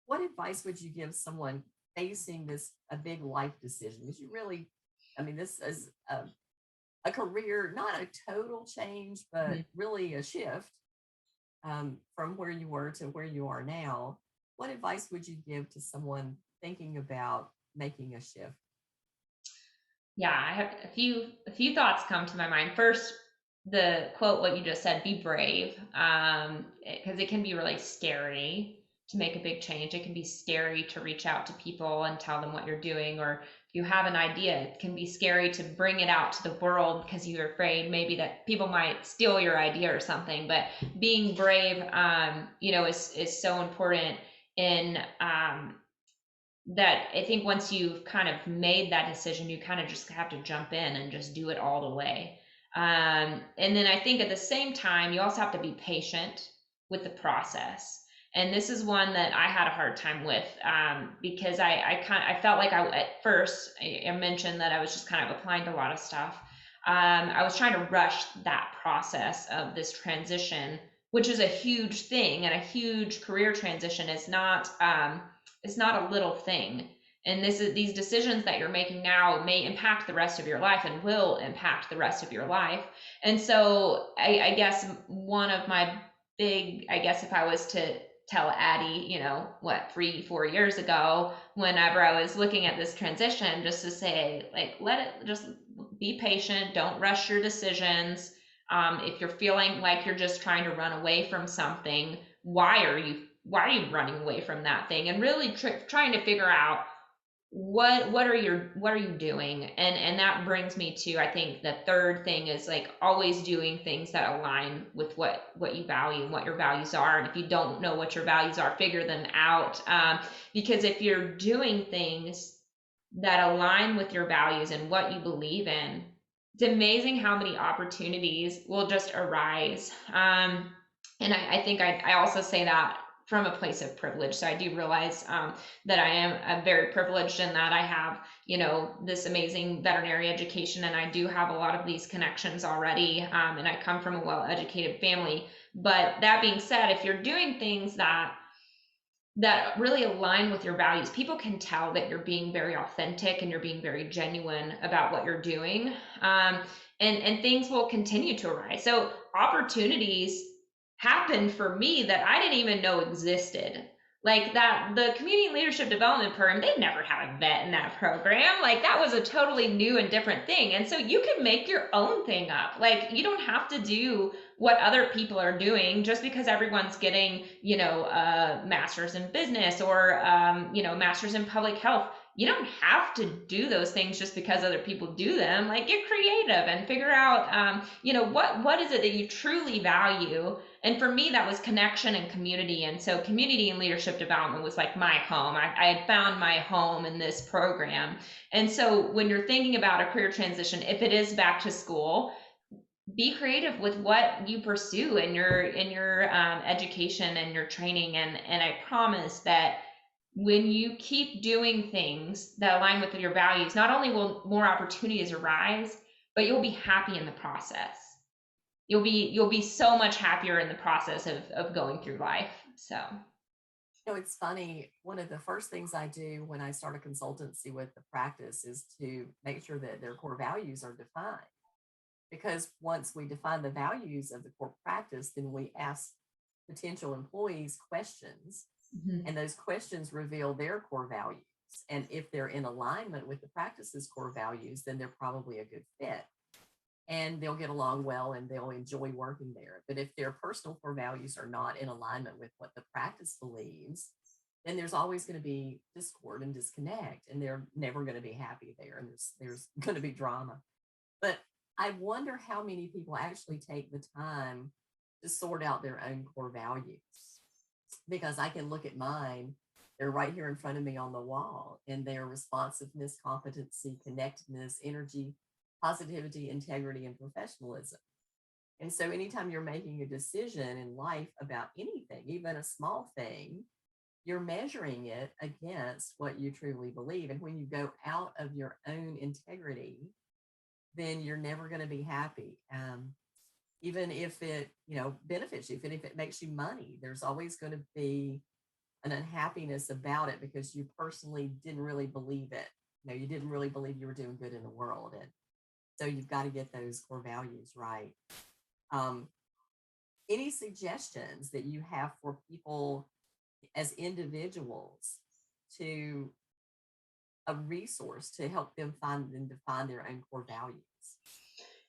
what advice would you give someone facing a big life decision? Because you really, I mean, this is a career, not a total change, but Mhm. really a shift from where you were to where you are now. What advice would you give to someone thinking about making a shift? Yeah, I have a few thoughts come to my mind. First, the quote what you just said, be brave. Because it can be really scary to make a big change. It can be scary to reach out to people and tell them what you're doing, or if you have an idea, it can be scary to bring it out to the world because you're afraid maybe that people might steal your idea or something. But being brave, is so important in that I think once you've kind of made that decision, you kind of just have to jump in and just do it all the way. And then I think at the same time, you also have to be patient with the process. And this is one that I had a hard time with because I felt like at first I mentioned that I was just kind of applying to a lot of stuff. I was trying to rush that process of this transition, which is a huge thing, and a huge career transition is not. It's not a little thing. And these decisions that you're making now may impact the rest of your life and will impact the rest of your life. And so I guess one of my big, I guess if I was to tell Addie, 3, 4 years ago, whenever I was looking at this transition, just to say, like, let it just be patient, don't rush your decisions. If you're feeling like you're just trying to run away from something, why are you running away from that thing, and really trying to figure out what are you doing. And that brings me to, I think the third thing is like always doing things that align with what you value and what your values are. And if you don't know what your values are, figure them out, because if you're doing things that align with your values and what you believe in, it's amazing how many opportunities will just arise. And I think I also say that from a place of privilege. So I do realize that I'm very privileged in that I have, this amazing veterinary education, and I do have a lot of these connections already. And I come from a well-educated family. But that being said, if you're doing things that really align with your values, people can tell that you're being very authentic and you're being very genuine about what you're doing. And things will continue to arise. So opportunities happened for me that I didn't even know existed. Like that, the community leadership development program, they never had a vet in that program. Like that was a totally new and different thing. And so you can make your own thing up. Like you don't have to do what other people are doing just because everyone's getting, a master's in business or, master's in public health. You don't have to do those things just because other people do them. Like get creative and figure out, what is it that you truly value. And for me, that was connection and community. And so community and leadership development was like my home. I had found my home in this program. And so when you're thinking about a career transition, if it is back to school, be creative with what you pursue in your education and your training. And I promise that when you keep doing things that align with your values, not only will more opportunities arise, but you'll be happy in the process. You'll be so much happier in the process of going through life. So It's funny. One of the first things I do when I start a consultancy with the practice is to make sure that their core values are defined. Because once we define the values of the core practice, then we ask potential employees questions, and those questions reveal their core values. And if they're in alignment with the practice's core values, then they're probably a good fit and they'll get along well and they'll enjoy working there. But if their personal core values are not in alignment with what the practice believes, then there's always going to be discord and disconnect, and they're never going to be happy there. And there's going to be drama. But I wonder how many people actually take the time to sort out their own core values, because I can look at mine. They're right here in front of me on the wall, and they're responsiveness, competency, connectedness, energy, positivity, integrity, and professionalism. And so anytime you're making a decision in life about anything, even a small thing, you're measuring it against what you truly believe. And when you go out of your own integrity, then you're never going to be happy. Even if it, benefits you, even if it makes you money, there's always going to be an unhappiness about it because you personally didn't really believe it. You didn't really believe you were doing good in the world. And so you've got to get those core values right. Any suggestions that you have for people as individuals to a resource to help them find and define their own core values?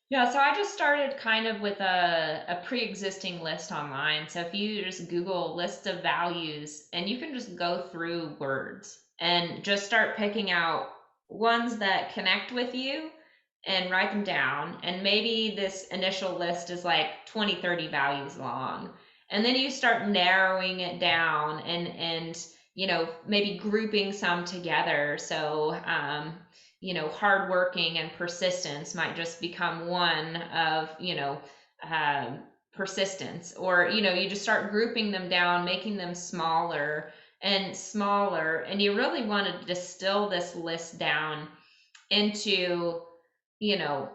yeah, so I just started kind of with a pre-existing list online. So if you just Google list of values, and you can just go through words and just start picking out ones that connect with you and write them down. And maybe this initial list is like 20, 30 values long. And then you start narrowing it down and maybe grouping some together. So hardworking and persistence might just become one of, persistence, or, you just start grouping them down, making them smaller and smaller. And you really want to distill this list down into, no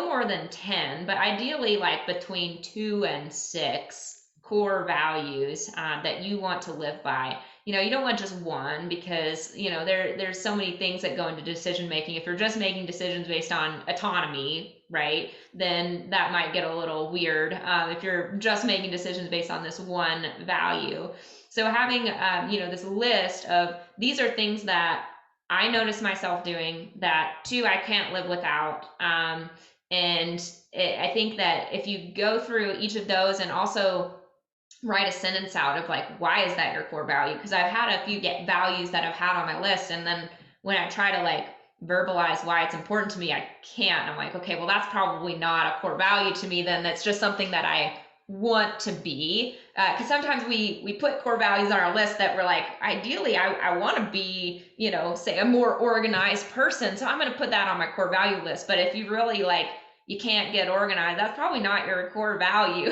more than 10, but ideally like between 2 and 6 core values that you want to live by. You don't want just one, because there's so many things that go into decision making. If you're just making decisions based on autonomy, right, then that might get a little weird if you're just making decisions based on this one value. So having this list of, these are things that I notice myself doing, that 2 I can't live without. I think that if you go through each of those and also write a sentence out of like, why is that your core value? Because I've had a few values that I've had on my list, and then when I try to like verbalize why it's important to me, I can't. I'm like, okay, well, that's probably not a core value to me. Then that's just something that I want to be, because sometimes we put core values on our list that we're like, ideally I want to be, say a more organized person, so I'm going to put that on my core value list. But if you really like, you can't get organized, that's probably not your core value.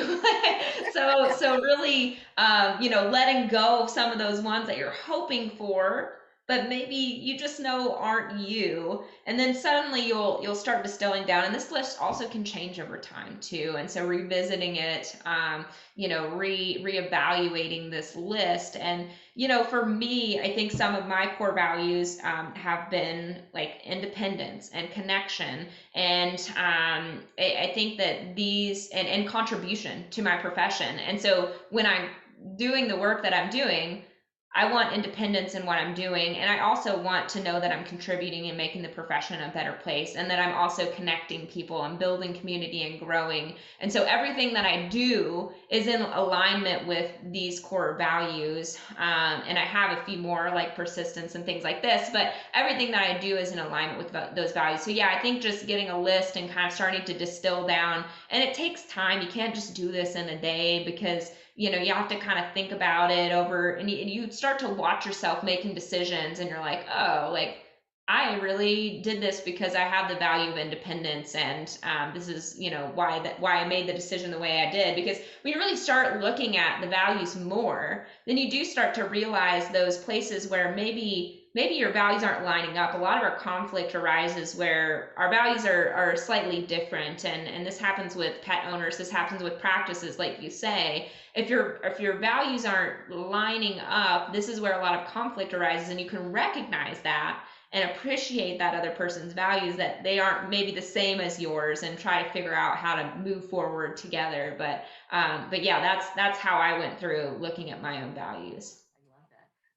So really, letting go of some of those ones that you're hoping for, but maybe you just know aren't you, and then suddenly you'll start distilling down. And this list also can change over time too, and so revisiting it, reevaluating this list. And for me, I think some of my core values have been like independence and connection, and I think that these, and contribution to my profession. And so when I'm doing the work that I'm doing, I want independence in what I'm doing. And I also want to know that I'm contributing and making the profession a better place, and that I'm also connecting people and building community and growing. And so everything that I do is in alignment with these core values. And I have a few more like persistence and things like this, but everything that I do is in alignment with those values. So yeah, I think just getting a list and kind of starting to distill down, and it takes time. You can't just do this in a day, because you have to kind of think about it over, and you start to watch yourself making decisions, and you're like, oh, like I really did this because I have the value of independence, and this is why I made the decision the way I did. Because when you really start looking at the values more, then you do start to realize those places where maybe your values aren't lining up. A lot of our conflict arises where our values are slightly different, and this happens with pet owners, this happens with practices, like you say. If your values aren't lining up, this is where a lot of conflict arises, and you can recognize that and appreciate that other person's values, that they aren't maybe the same as yours, and try to figure out how to move forward together. But yeah, that's how I went through looking at my own values. I love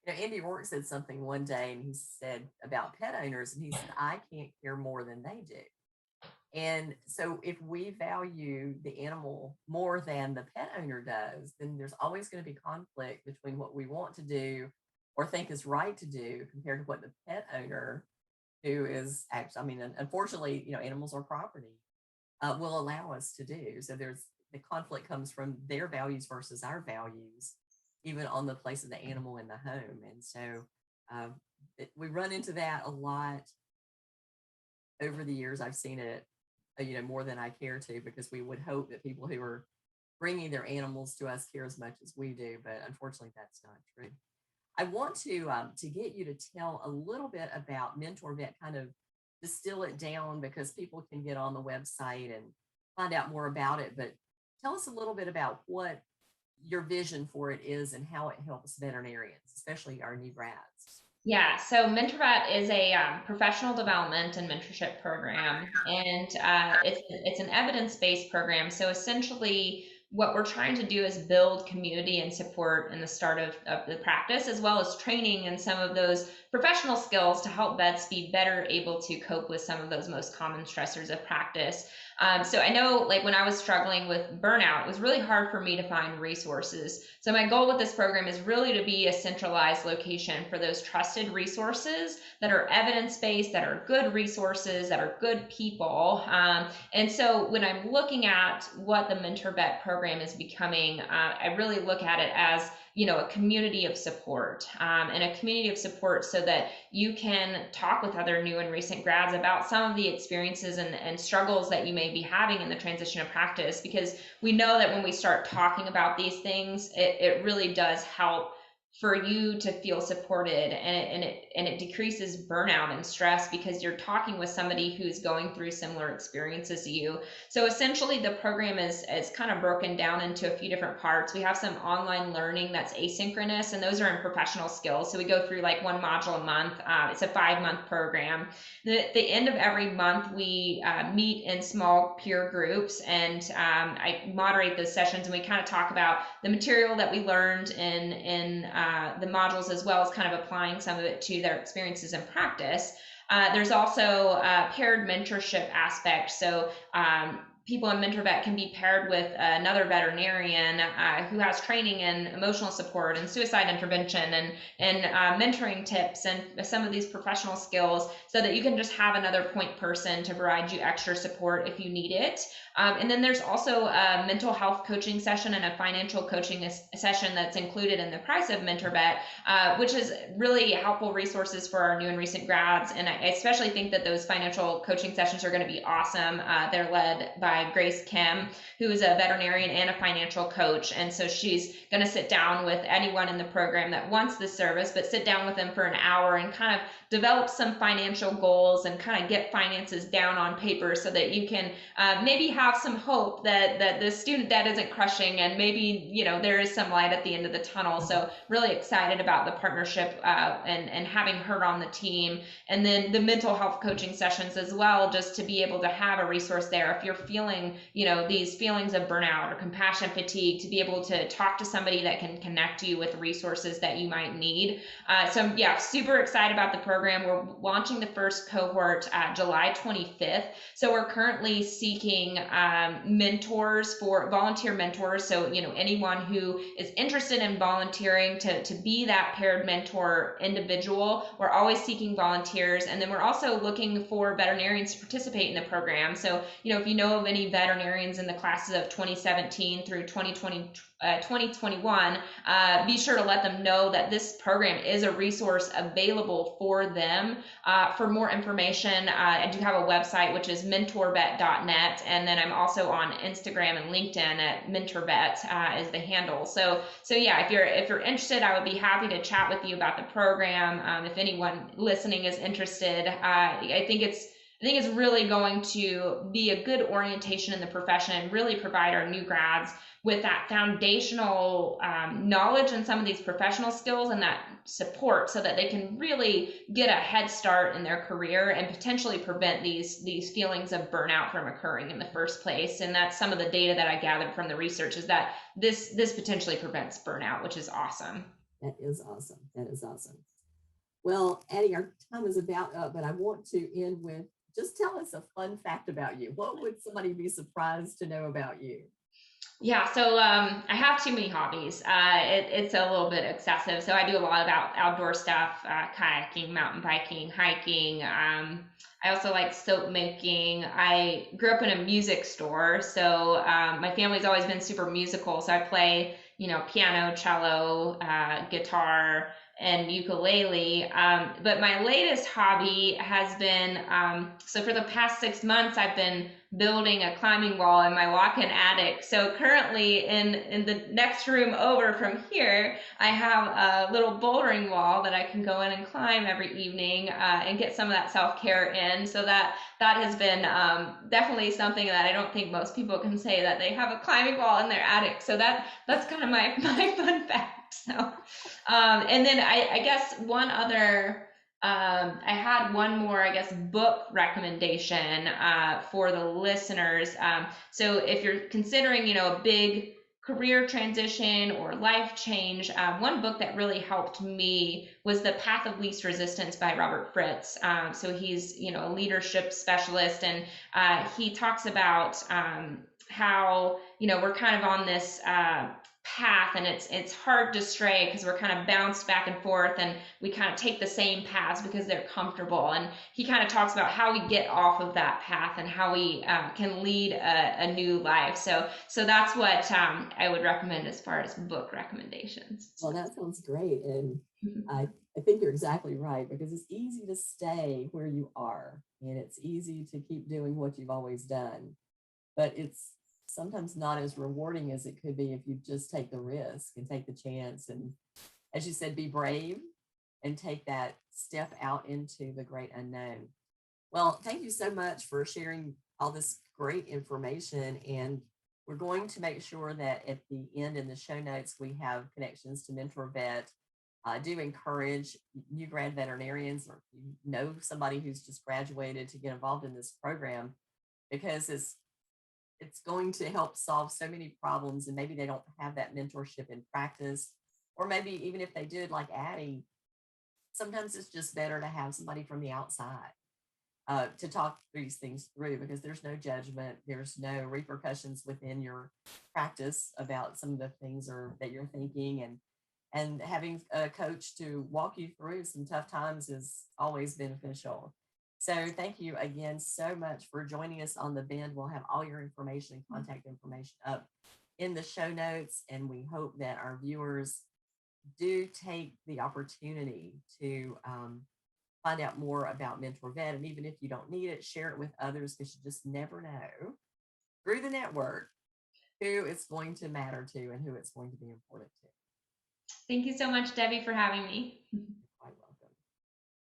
that. Andy Rourke said something one day, and he said about pet owners, and he said, I can't care more than they do. And so if we value the animal more than the pet owner does, then there's always going to be conflict between what we want to do or think is right to do compared to what the pet owner, who is actually, I mean, unfortunately, animals are property, will allow us to do. So there's the conflict comes from their values versus our values, even on the place of the animal in the home. And so we run into that a lot over the years. I've seen it, more than I care to, because we would hope that people who are bringing their animals to us care as much as we do, but unfortunately that's not true. I want to get you to tell a little bit about MentorVet, kind of distill it down, because people can get on the website and find out more about it. But tell us a little bit about what your vision for it is and how it helps veterinarians, especially our new grads. Yeah, so MentorVet is a professional development and mentorship program, and it's an evidence-based program. So essentially, what we're trying to do is build community and support in the start of the practice, as well as training and some of those professional skills to help vets be better able to cope with some of those most common stressors of practice. So I know, like when I was struggling with burnout, it was really hard for me to find resources. So my goal with this program is really to be a centralized location for those trusted resources that are evidence-based, that are good resources, that are good people. And so when I'm looking at what the MentorVet program is becoming, I really look at it as a community of support, and a community of support so that you can talk with other new and recent grads about some of the experiences and struggles that you may be having in the transition of practice. Because we know that when we start talking about these things, it really does help for you to feel supported, and it decreases burnout and stress, because you're talking with somebody who's going through similar experiences to you. So essentially the program is kind of broken down into a few different parts. We have some online learning that's asynchronous, and those are in professional skills. So we go through like one module a month. It's a 5-month program. The end of every month, we meet in small peer groups, and I moderate those sessions, and we kind of talk about the material that we learned in the modules, as well as kind of applying some of it to their experiences in practice. There's also a paired mentorship aspect. So people in MentorVet can be paired with another veterinarian who has training in emotional support and suicide intervention and mentoring tips and some of these professional skills, so that you can just have another point person to provide you extra support if you need it. And then there's also a mental health coaching session and a financial coaching session that's included in the price of MentorVet, which is really helpful resources for our new and recent grads. And I especially think that those financial coaching sessions are going to be awesome. They're led by Grace Kim, who is a veterinarian and a financial coach. And so she's going to sit down with anyone in the program that wants this service, but sit down with them for an hour and kind of develop some financial goals and kind of get finances down on paper, so that you can maybe have some hope that the student debt isn't crushing, and maybe, you know, there is some light at the end of the tunnel. So really excited about the partnership and having her on the team. And then the mental health coaching sessions as well, just to be able to have a resource there if you're feeling, you know, these feelings of burnout or compassion fatigue, to be able to talk to somebody that can connect you with resources that you might need. So yeah, super excited about the program. We're launching the first cohort July 25th. So we're currently seeking mentors, for volunteer mentors. So, you know, anyone who is interested in volunteering to be that paired mentor individual, we're always seeking volunteers. And then we're also looking for veterinarians to participate in the program. So, you know, if you know of any veterinarians in the classes of 2017 through 2021, be sure to let them know that this program is a resource available for them. For more information, I do have a website, which is mentorvet.net, and then I'm also on Instagram and LinkedIn at MentorVet is the handle. So yeah, if you're interested, I would be happy to chat with you about the program. If anyone listening is interested, I think it's really going to be a good orientation in the profession and really provide our new grads with that foundational knowledge and some of these professional skills and that support, so that they can really get a head start in their career and potentially prevent these feelings of burnout from occurring in the first place. And that's some of the data that I gathered from the research, is that this potentially prevents burnout, which is awesome. That is awesome. That is awesome. Well, Addie, our time is about up, but I want to end with, just tell us a fun fact about you. What would somebody be surprised to know about you? Yeah, so I have too many hobbies. It's a little bit excessive. So I do a lot of outdoor stuff, kayaking, mountain biking, hiking. I also like soap making. I grew up in a music store, so my family's always been super musical. So I play, you know, piano, cello, guitar, and ukulele. But my latest hobby has been, so for the past 6 months, I've been building a climbing wall in my walk-in attic. So currently in the next room over from here, I have a little bouldering wall that I can go in and climb every evening and get some of that self-care in. So that has been definitely something that I don't think most people can say, that they have a climbing wall in their attic. So that's kind of my fun fact. So and then I guess one other, I had one more, I guess, book recommendation for the listeners. So if you're considering, you know, a big career transition or life change, one book that really helped me was The Path of Least Resistance by Robert Fritz. So he's, you know, a leadership specialist, and he talks about how, you know, we're kind of on this path, and it's hard to stray because we're kind of bounced back and forth, and we kind of take the same paths because they're comfortable. And he kind of talks about how we get off of that path and how we can lead a new life. So that's what I would recommend as far as book recommendations. Well, that sounds great. And I think you're exactly right, because it's easy to stay where you are, and it's easy to keep doing what you've always done, but it's sometimes not as rewarding as it could be if you just take the risk and take the chance, and, as you said, be brave and take that step out into the great unknown. Well, thank you so much for sharing all this great information, and we're going to make sure that at the end in the show notes we have connections to MentorVet. Do encourage new grad veterinarians, or you know somebody who's just graduated, to get involved in this program, because it's going to help solve so many problems, and maybe they don't have that mentorship in practice, or maybe even if they did, like Addie, sometimes it's just better to have somebody from the outside to talk these things through, because there's no judgment, there's no repercussions within your practice about some of the things that you're thinking, and having a coach to walk you through some tough times is always beneficial. So thank you again so much for joining us on the Bend. We'll have all your information and contact information up in the show notes, and we hope that our viewers do take the opportunity to find out more about MentorVet. And even if you don't need it, share it with others, because you just never know through the network who it's going to matter to and who it's going to be important to. Thank you so much, Debbie, for having me.